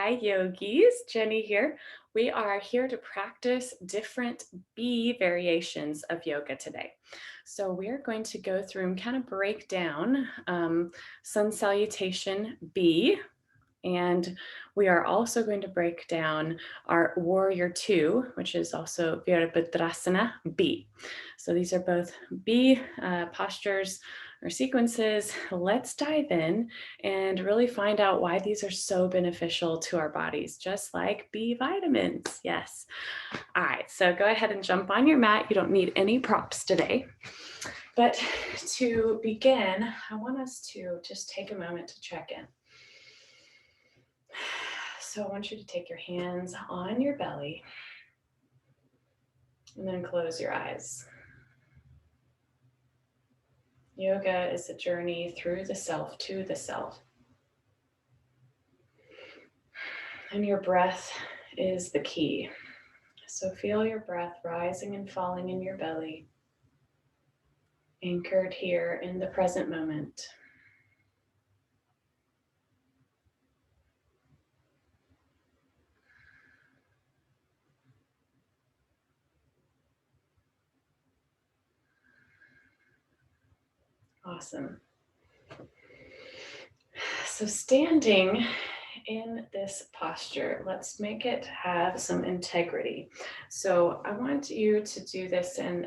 Hi, yogis. Jenny here. We are here to practice different B variations of yoga today. So we're going to go through and kind of break down Sun Salutation B. And we are also going to break down our Warrior Two, which is also Virabhadrasana B. So these are both B postures or sequences. Let's dive in and really find out why these are so beneficial to our bodies, just like B vitamins. Yes. All right, so go ahead and jump on your mat. You don't need any props today. But to begin, I want us to just take a moment to check in. So I want you to take your hands on your belly and then close your eyes. Yoga is a journey through the self to the self. And your breath is the key. So feel your breath rising and falling in your belly, anchored here in the present moment. Awesome. So standing in this posture, let's make it have some integrity. So I want you to do this in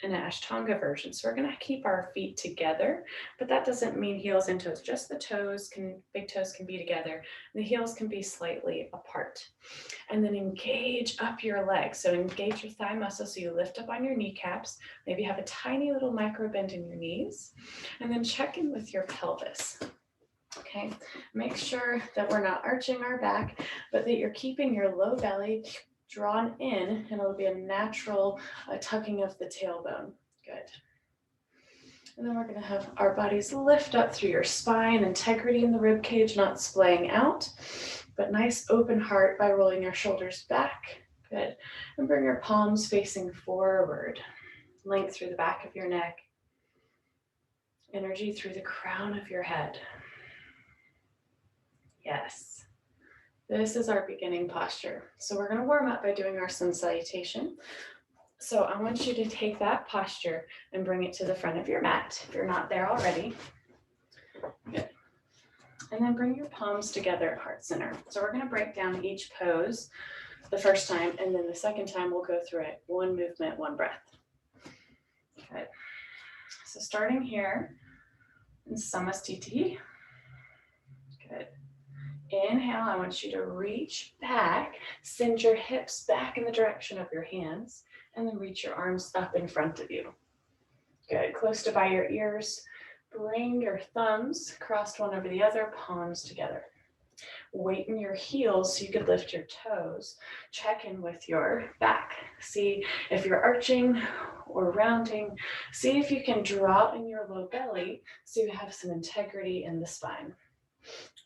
an Ashtanga version. So we're going to keep our feet together, but that doesn't mean heels and toes. Just the big toes can be together. The heels can be slightly apart. And then engage up your legs. So engage your thigh muscles so you lift up on your kneecaps. Maybe have a tiny little micro bend in your knees. And then check in with your pelvis. Okay, make sure that we're not arching our back, but that you're keeping your low belly drawn in, and it'll be a natural tucking of the tailbone. Good. And then we're going to have our bodies lift up through your spine, integrity in the rib cage, not splaying out, but nice open heart by rolling your shoulders back. Good. And bring your palms facing forward. Length through the back of your neck. Energy through the crown of your head. Yes. This is our beginning posture. So we're going to warm up by doing our sun salutation. So I want you to take that posture and bring it to the front of your mat if you're not there already. Good. And then bring your palms together at heart center. So we're going to break down each pose the first time, and then the second time we'll go through it. One movement, one breath. Good. So starting here in Samastiti. Good. Inhale, I want you to reach back, send your hips back in the direction of your hands, and then reach your arms up in front of you. Good, close to by your ears. Bring your thumbs crossed one over the other, palms together. Weight in your heels so you could lift your toes. Check in with your back. See if you're arching or rounding. See if you can draw in your low belly so you have some integrity in the spine.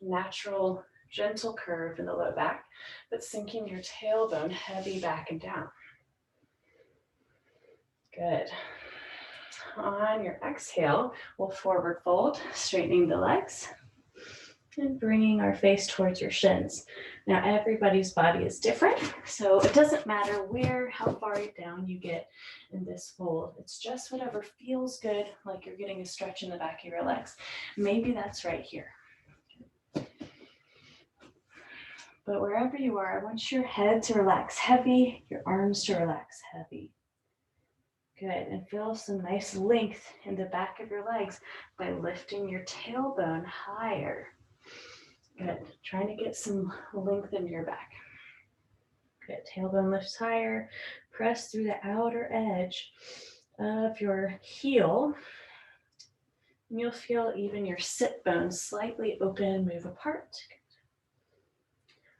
Natural, gentle curve in the low back, but sinking your tailbone heavy back and down. Good. On your exhale, we'll forward fold, straightening the legs and bringing our face towards your shins. Now, everybody's body is different, so it doesn't matter how far down you get in this fold. It's just whatever feels good, like you're getting a stretch in the back of your legs. Maybe that's right here. But wherever you are, I want your head to relax heavy, your arms to relax heavy. Good, and feel some nice length in the back of your legs by lifting your tailbone higher. Good, trying to get some length into your back. Good, tailbone lifts higher, press through the outer edge of your heel. And you'll feel even your sit bones slightly open and move apart.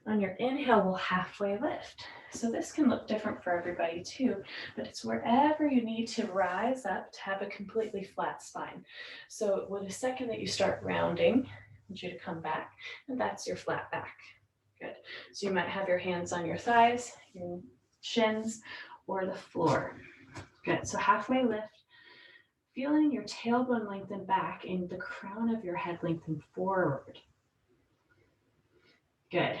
On your inhale, we'll halfway lift. So this can look different for everybody too, but it's wherever you need to rise up to have a completely flat spine. So with the second that you start rounding, I want you to come back, and that's your flat back. Good. So you might have your hands on your thighs, your shins, or the floor. Good. So halfway lift, feeling your tailbone lengthen back and the crown of your head lengthen forward. Good.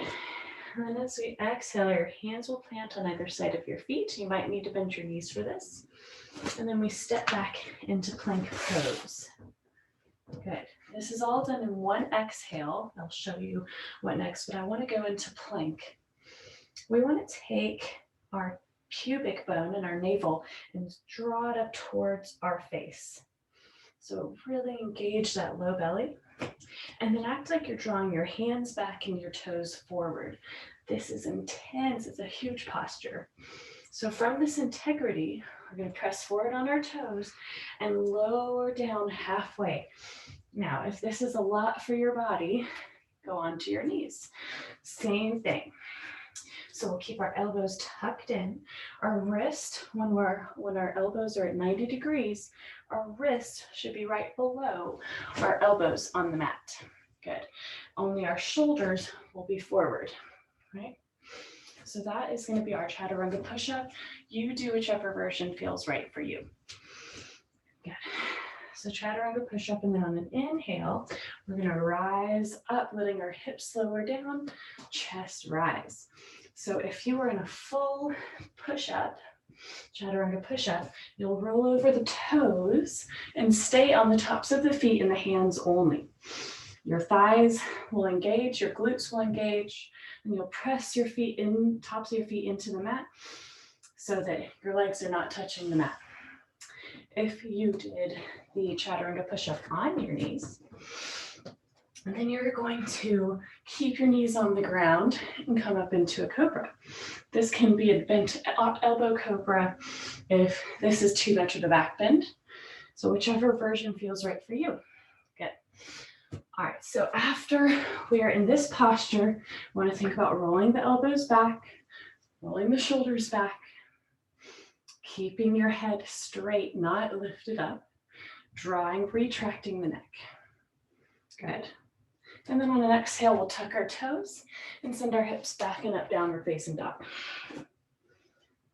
And then as we exhale, your hands will plant on either side of your feet. You might need to bend your knees for this. And then we step back into plank pose. Good. This is all done in one exhale. I'll show you what next, but I want to go into plank. We want to take our pubic bone and our navel and draw it up towards our face. So really engage that low belly. And then act like you're drawing your hands back and your toes forward. This is intense. It's a huge posture. So from this integrity, we're going to press forward on our toes and lower down halfway. Now, if this is a lot for your body, go onto your knees. Same thing. So we'll keep our elbows tucked in. Our wrist, when our elbows are at 90 degrees, our wrist should be right below our elbows on the mat. Good. Only our shoulders will be forward, right? So that is going to be our chaturanga push-up. You do whichever version feels right for you. Good. So chaturanga push-up, and then on an inhale, we're going to rise up, letting our hips lower down, chest rise. So if you were in a full push-up, chaturanga push-up, you'll roll over the toes and stay on the tops of the feet and the hands only. Your thighs will engage, your glutes will engage, and you'll press your feet in, tops of your feet into the mat so that your legs are not touching the mat. If you did the chaturanga push-up on your knees, and then you're going to keep your knees on the ground and come up into a cobra. This can be a bent elbow cobra if this is too much of a back bend. So whichever version feels right for you. Good. All right, so after we are in this posture, we want to think about rolling the elbows back, rolling the shoulders back, keeping your head straight, not lifted up, retracting the neck. Good. And then on an exhale, we'll tuck our toes and send our hips back and up, downward facing dog.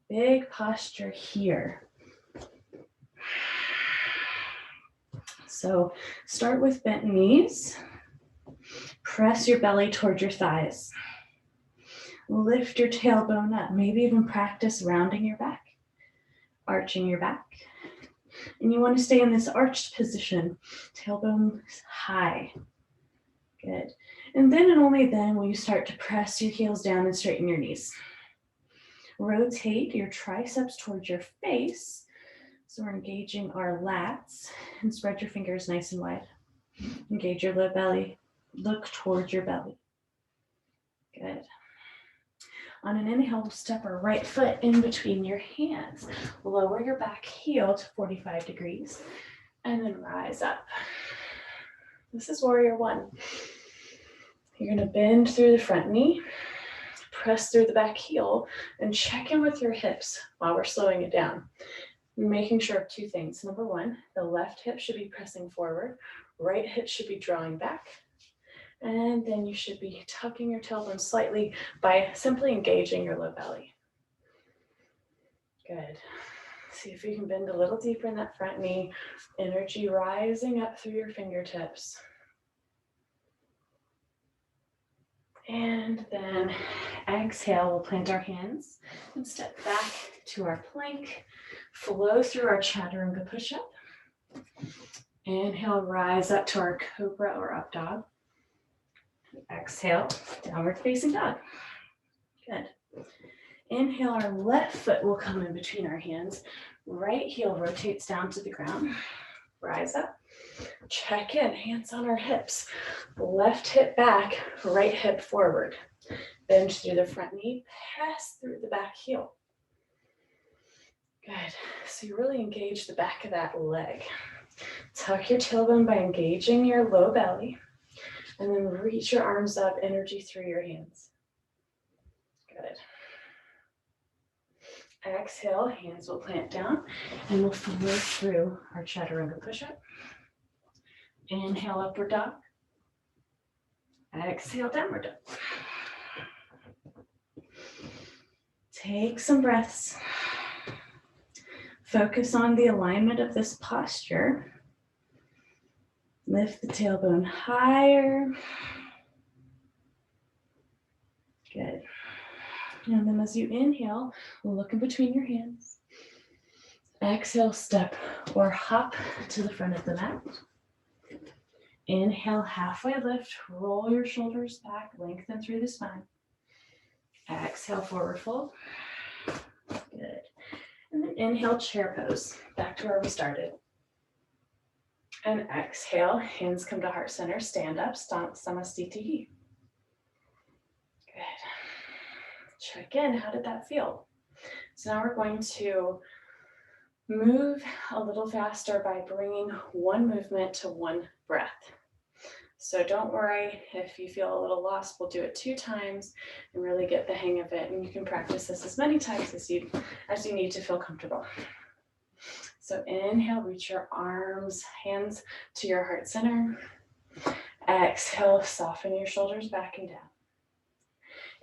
Big posture here. So start with bent knees. Press your belly towards your thighs. Lift your tailbone up. Maybe even practice rounding your back, arching your back. And you want to stay in this arched position, tailbone high. Good. And then and only then will you start to press your heels down and straighten your knees. Rotate your triceps towards your face. So we're engaging our lats, and spread your fingers nice and wide. Engage your low belly. Look towards your belly. Good. On an inhale, we'll step our right foot in between your hands. Lower your back heel to 45 degrees, and then rise up. This is warrior one. You're going to bend through the front knee, press through the back heel, and check in with your hips while we're slowing it down. Making sure of two things. Number one, the left hip should be pressing forward, right hip should be drawing back, and then you should be tucking your tailbone slightly by simply engaging your low belly. Good. See if you can bend a little deeper in that front knee, energy rising up through your fingertips. And then exhale, we'll plant our hands and step back to our plank. Flow through our chaturanga push-up. Inhale, rise up to our cobra or up dog. Exhale, downward facing dog. Good. Inhale, our left foot will come in between our hands. Right heel rotates down to the ground. Rise up. Check in, hands on our hips. Left hip back, right hip forward. Bend through the front knee, press through the back heel. Good. So you really engage the back of that leg. Tuck your tailbone by engaging your low belly, and then reach your arms up, energy through your hands. Good. Exhale, hands will plant down, and we'll flow through our chaturanga push-up. Inhale, upward dog. Exhale, downward dog. Take some breaths. Focus on the alignment of this posture. Lift the tailbone higher. Good. And then as you inhale, look in between your hands. Exhale, step or hop to the front of the mat. Inhale, halfway lift, roll your shoulders back, lengthen through the spine. Exhale, forward fold. Good. And then inhale, chair pose, back to where we started. And exhale, hands come to heart center, stand up, samastiti. Good. Check in, how did that feel? So now we're going to move a little faster by bringing one movement to one breath. So don't worry if you feel a little lost, we'll do it 2 times and really get the hang of it. And you can practice this as many times as you need to feel comfortable. So inhale, reach your arms, hands to your heart center. Exhale, soften your shoulders back and down.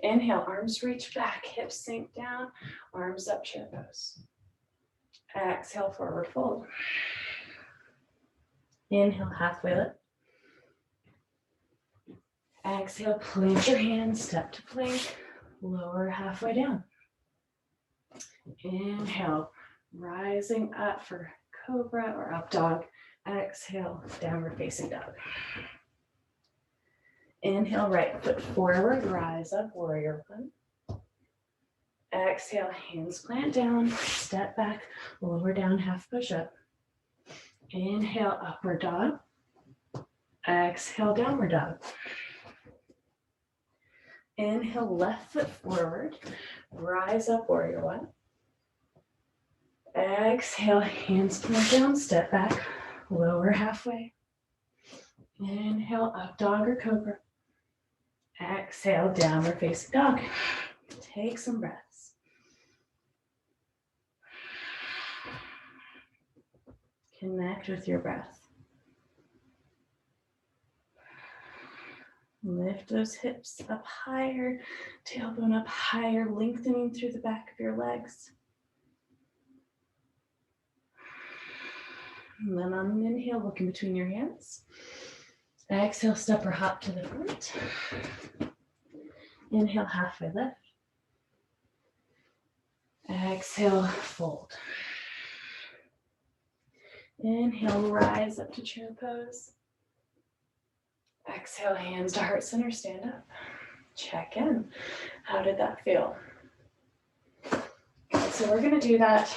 Inhale, arms reach back, hips sink down, arms up, chair pose. Exhale, forward fold. Inhale, halfway lift. Exhale, plant your hands, step to plank, lower halfway down. Inhale, rising up for cobra or up dog. Exhale, downward facing dog. Inhale, right foot forward, rise up, warrior one. Exhale, hands plant down, step back, lower down, half push up. Inhale, upward dog. Exhale, downward dog. Inhale, left foot forward, rise up, warrior one. Exhale, hands plant down, step back, lower halfway. Inhale, up dog or cobra. Exhale, downward facing dog. Take some breaths. Connect with your breath. Lift those hips up higher, tailbone up higher, lengthening through the back of your legs. And then on an inhale, look in between your hands. Exhale, step or hop to the front. Inhale, halfway lift. Exhale, fold. Inhale, rise up to chair pose. Exhale, hands to heart center, stand up. Check in. How did that feel? Okay, so we're going to do that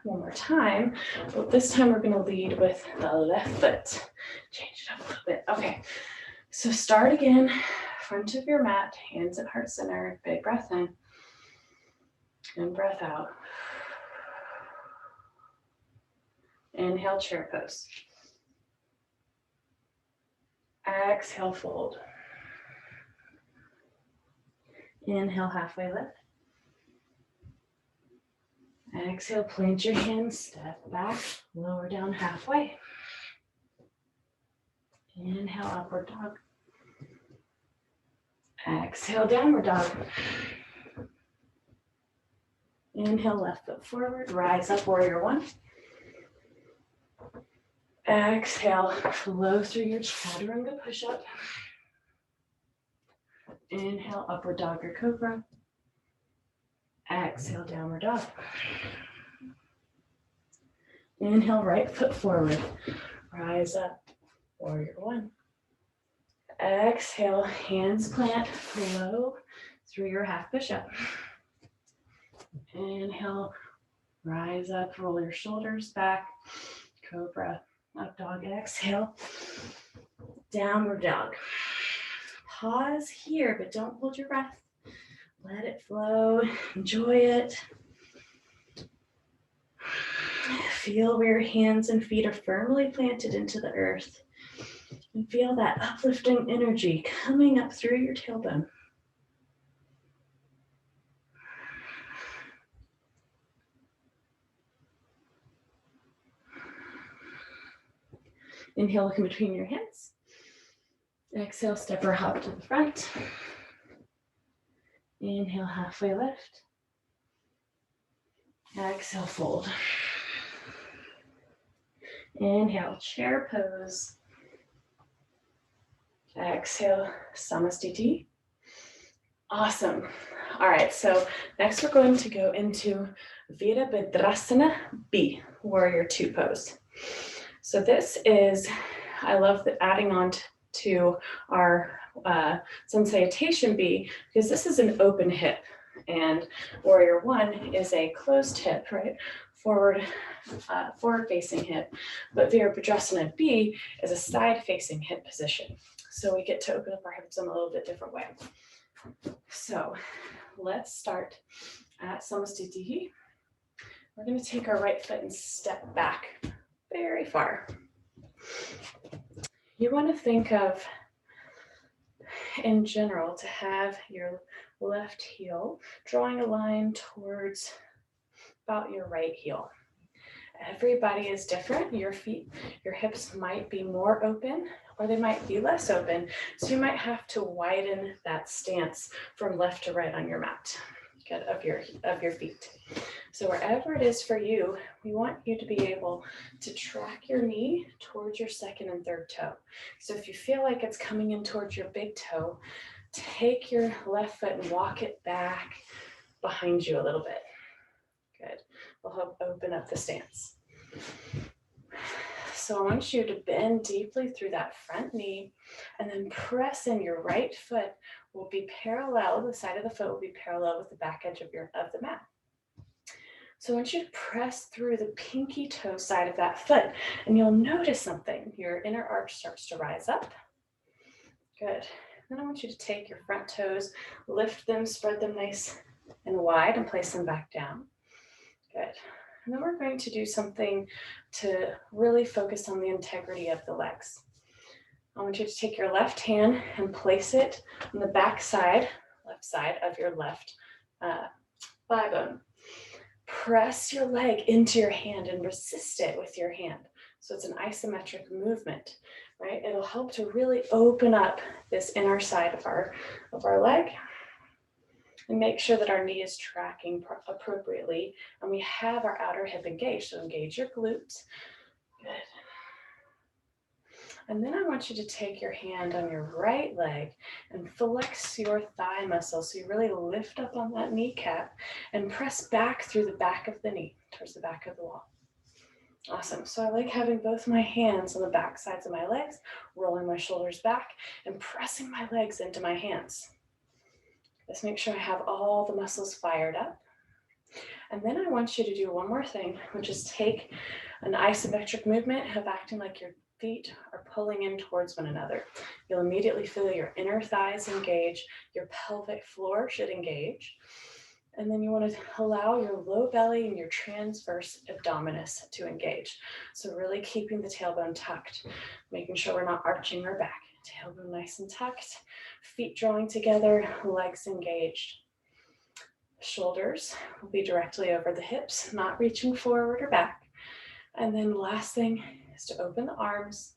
one more time, but this time we're going to lead with the left foot. Change it up a little bit. Okay, so start again, front of your mat, hands at heart center, big breath in, and breath out. Inhale, chair pose. Exhale, fold. Inhale, halfway lift. Exhale, plant your hands, step back, lower down halfway. Inhale, upward dog. Exhale, downward dog. Inhale, left foot forward, rise up, warrior one. Exhale, flow through your chaturanga push-up. Inhale, upward dog or cobra. Exhale, downward dog. Inhale, right foot forward. Rise up, warrior one. Exhale, hands plant, flow through your half push-up. Inhale, rise up, roll your shoulders back. Cobra, up dog, exhale. Downward dog. Pause here, but don't hold your breath. Let it flow, enjoy it. Feel where your hands and feet are firmly planted into the earth. And feel that uplifting energy coming up through your tailbone. Inhale, look in between your hands. Exhale, step or hop to the front. Inhale, halfway lift. Exhale, fold. Inhale, chair pose. Exhale, samastiti. Awesome. All right, so next we're going to go into Virabhadrasana B, Warrior Two pose. So this is, I love adding on to our Sun Salutation B, because this is an open hip, and Warrior One is a closed hip, right? Forward facing hip, but Virabhadrasana B is a side facing hip position. So we get to open up our hips in a little bit different way. So let's start at Samastitihi. We're going to take our right foot and step back very far. You want to think of, in general, to have your left heel drawing a line towards about your right heel. Everybody is different. Your feet, your hips might be more open or they might be less open. So you might have to widen that stance from left to right on your mat of your feet. So wherever it is for you, we want you to be able to track your knee towards your second and third toe. So if you feel like it's coming in towards your big toe, take your left foot and walk it back behind you a little bit. Good. We'll help open up the stance. So I want you to bend deeply through that front knee and then press in. Your right foot will be parallel, the side of the foot will be parallel with the back edge of the mat. So I want you to press through the pinky toe side of that foot, and you'll notice something. Your inner arch starts to rise up. Good. Then I want you to take your front toes, lift them, spread them nice and wide, and place them back down. Good. And then we're going to do something to really focus on the integrity of the legs. I want you to take your left hand and place it on the back side, left side of your left thigh bone. Press your leg into your hand and resist it with your hand. So it's an isometric movement, right? It'll help to really open up this inner side of our leg. And make sure that our knee is tracking appropriately and we have our outer hip engaged. So engage your glutes. Good. And then I want you to take your hand on your right leg and flex your thigh muscle. So you really lift up on that kneecap and press back through the back of the knee towards the back of the wall. Awesome. So I like having both my hands on the back sides of my legs, rolling my shoulders back and pressing my legs into my hands. Let's make sure I have all the muscles fired up. And then I want you to do one more thing, which is take an isometric movement of acting like your feet are pulling in towards one another. You'll immediately feel your inner thighs engage, your pelvic floor should engage. And then you want to allow your low belly and your transverse abdominis to engage. So really keeping the tailbone tucked, making sure we're not arching our back. Tailbone nice and tucked, feet drawing together, legs engaged. Shoulders will be directly over the hips, not reaching forward or back. And then last thing is to open the arms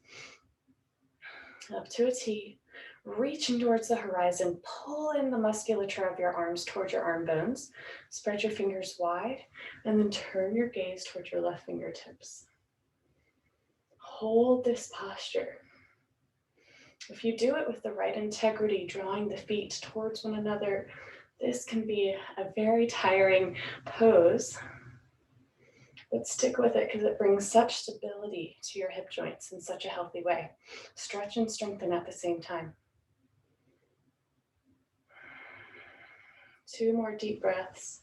up to a T, reaching towards the horizon, pull in the musculature of your arms towards your arm bones, spread your fingers wide, and then turn your gaze towards your left fingertips. Hold this posture. If you do it with the right integrity, drawing the feet towards one another, this can be a very tiring pose, but stick with it because it brings such stability to your hip joints in such a healthy way. Stretch and strengthen at the same time. 2 more deep breaths.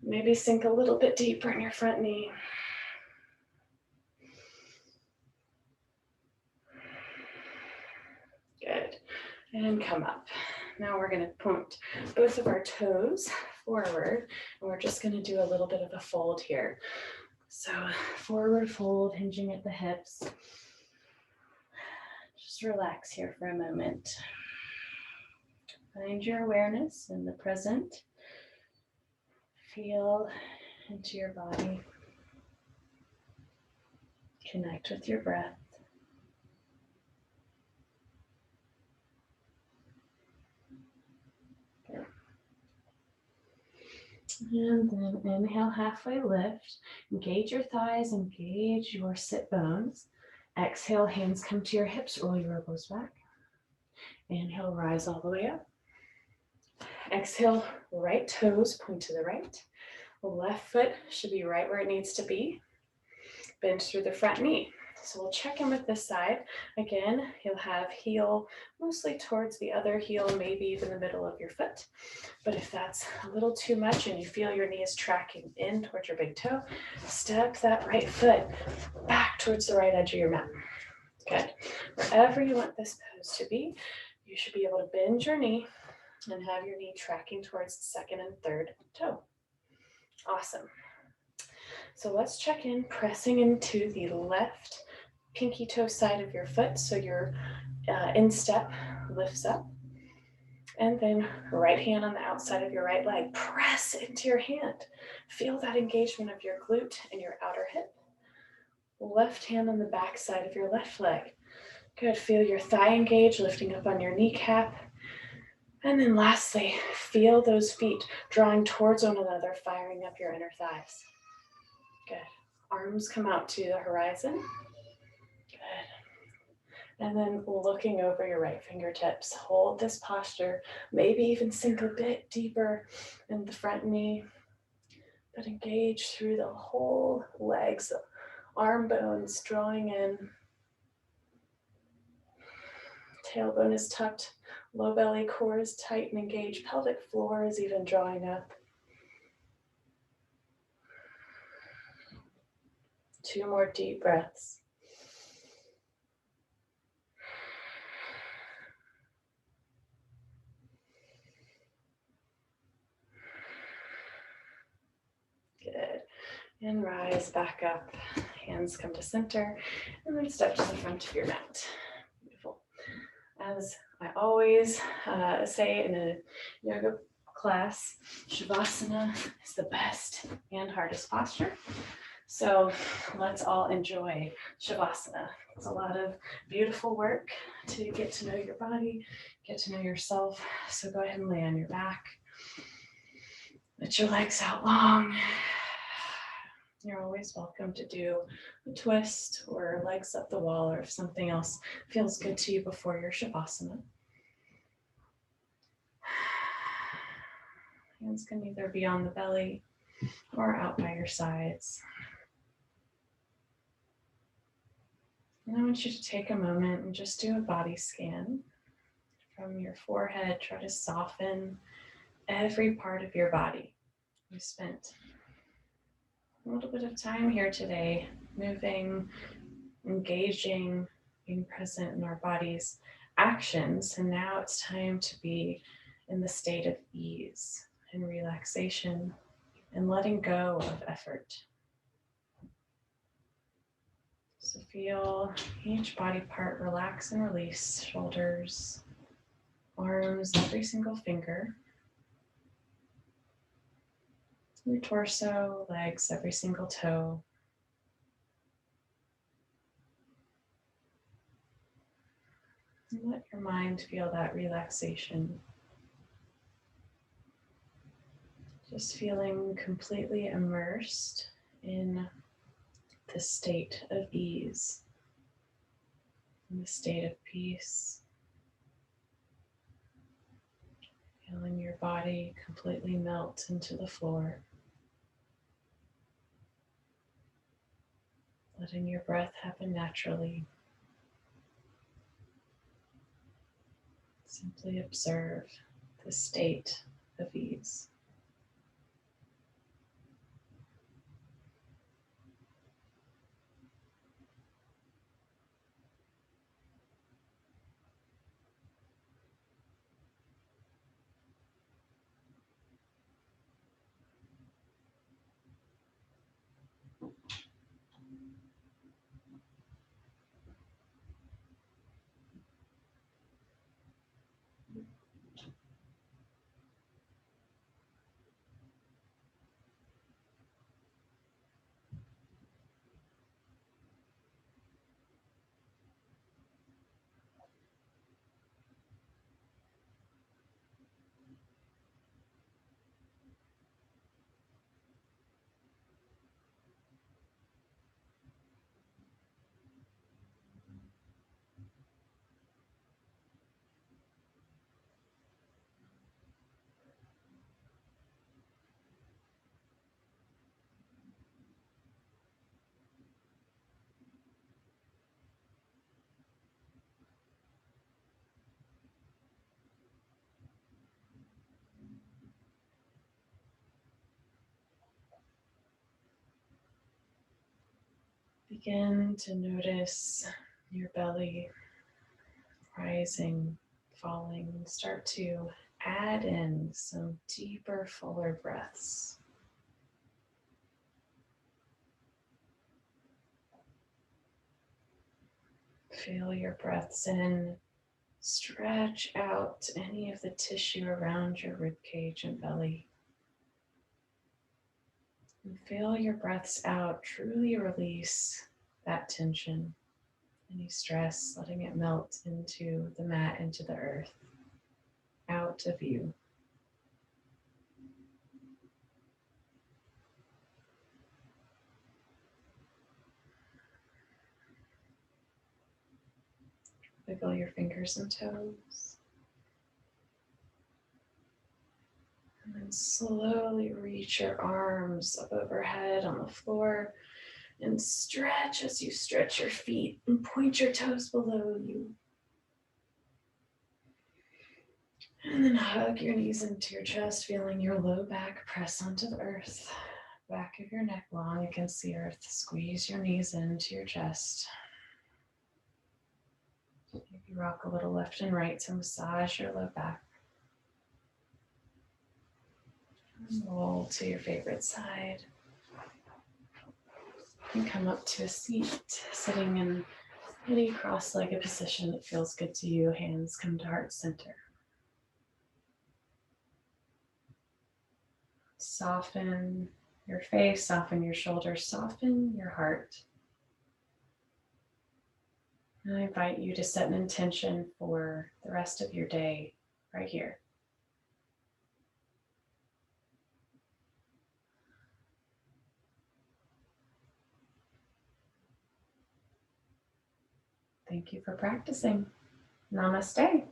Maybe sink a little bit deeper in your front knee. Good. And come up. Now we're going to point both of our toes forward, and we're just going to do a little bit of a fold here. So forward fold, hinging at the hips. Just relax here for a moment. Find your awareness in the present. Feel into your body. Connect with your breath. Good. And then inhale, halfway lift. Engage your thighs, engage your sit bones. Exhale, hands come to your hips, roll your elbows back. Inhale, rise all the way up. Exhale, right toes point to the right. Left foot should be right where it needs to be. Bend through the front knee. So we'll check in with this side. Again, you'll have heel mostly towards the other heel, maybe even the middle of your foot. But if that's a little too much and you feel your knee is tracking in towards your big toe, step that right foot back towards the right edge of your mat. Good. Wherever you want this pose to be, you should be able to bend your knee and have your knee tracking towards the second and third toe. Awesome. So let's check in, pressing into the left pinky toe side of your foot. So your instep lifts up. And then right hand on the outside of your right leg. Press into your hand. Feel that engagement of your glute and your outer hip. Left hand on the back side of your left leg. Good. Feel your thigh engage, lifting up on your kneecap. And then lastly, feel those feet drawing towards one another, firing up your inner thighs. Good. Arms come out to the horizon. Good. And then looking over your right fingertips. Hold this posture. Maybe even sink a bit deeper in the front knee. But engage through the whole legs, arm bones drawing in. Tailbone is tucked. Low belly core is tight and engaged. Pelvic floor is even drawing up. 2 more deep breaths. Good. And rise back up. Hands come to center. And then step to the front of your mat. Beautiful. As I always say in a yoga class, Shavasana is the best and hardest posture. So let's all enjoy Shavasana. It's a lot of beautiful work to get to know your body, get to know yourself. So go ahead and lay on your back. Let your legs out long. You're always welcome to do a twist or legs up the wall, or if something else feels good to you before your Shavasana. Hands can either be on the belly or out by your sides. And I want you to take a moment and just do a body scan from your forehead. Try to soften every part of your body. We spent a little bit of time here today, moving, engaging, being present in our body's actions. And now it's time to be in the state of ease and relaxation and letting go of effort. So feel each body part relax and release, shoulders, arms, every single finger. Your torso, legs, every single toe. And let your mind feel that relaxation. Just feeling completely immersed in the state of ease, in the state of peace. Feeling your body completely melt into the floor. Letting your breath happen naturally. Simply observe the state of ease. Begin to notice your belly rising, falling. Start to add in some deeper, fuller breaths. Feel your breaths in. Stretch out any of the tissue around your rib cage and belly. And feel your breaths out. Truly release that tension, any stress, letting it melt into the mat, into the earth, out of you. Wiggle your fingers and toes. And then slowly reach your arms up overhead on the floor and stretch as you stretch your feet and point your toes below you. And then hug your knees into your chest, feeling your low back press onto the earth. Back of your neck long against the earth. Squeeze your knees into your chest. Maybe rock a little left and right to massage your low back. And roll to your favorite side. And come up to a seat, sitting in any cross-legged position that feels good to you. Hands come to heart center. Soften your face, soften your shoulders, soften your heart. And I invite you to set an intention for the rest of your day right here. Thank you for practicing. Namaste.